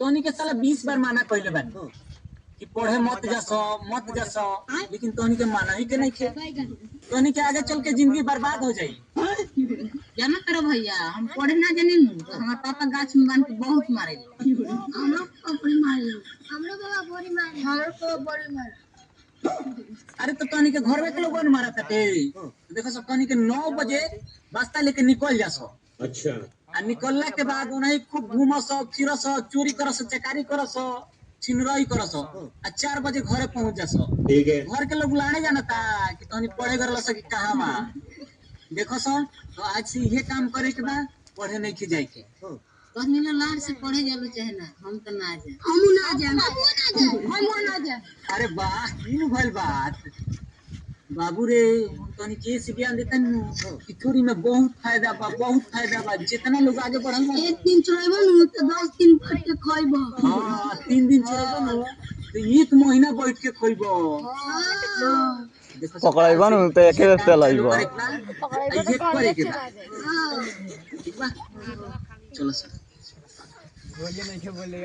तोनी के साला 20 बार माना कइले बानी कि पढ़े मत जासो, लेकिन तोनी के माना ही के नहीं खे। तोनी के आगे चल के जिंदगी बर्बाद हो जाई। जाना करो भैया, हम पढ़े ना जाने तो हमारे पापा गाछ में बांध के बहुत मारे। हम लोग को बड़ी मारे, हमरो बाबा बड़ी मारे, हमरो को बड़ी मारे। अरे तो तोनी के घर में के लोग मारा थे। देखो सब तोनी के 9 बजे बस्ता लेके निकल जासो। अच्छा। आ निकलला के बाद उन्हें खूब घूमसो, फिरसो, चोरी करसो, चकारी करसो, छिनरई करसो। आ 4 बजे घरे पहुंच जासो। ठीक है। घर के लोग लाने जाना था कि तोनी पढ़े गरला सकी कहां बा। देखो सो तो आज से ये काम करे के बा, पढ़े नहीं के जाए के। कहनी लो लार से पढ़े जालो चाहे ना, हम तो ना जाए। हम ना जाए। अरे वाह, इन भल बात। बाबू रे, तोनी के से ज्ञान देतन कि थोड़ी में बहुत फायदा बा। जितना लोग आगे बढ़ल बा, एक दिन चलेबो न तो 10 दिन बैठ के खइबो। हां 3 दिन चलेबो न तो 1 महीना बैठ के खइबो। पकड़ाइबो न तो एके बेर चलाइबो। ये करे के बा। ठीक बा, चलो सर। बोले नहीं के बोले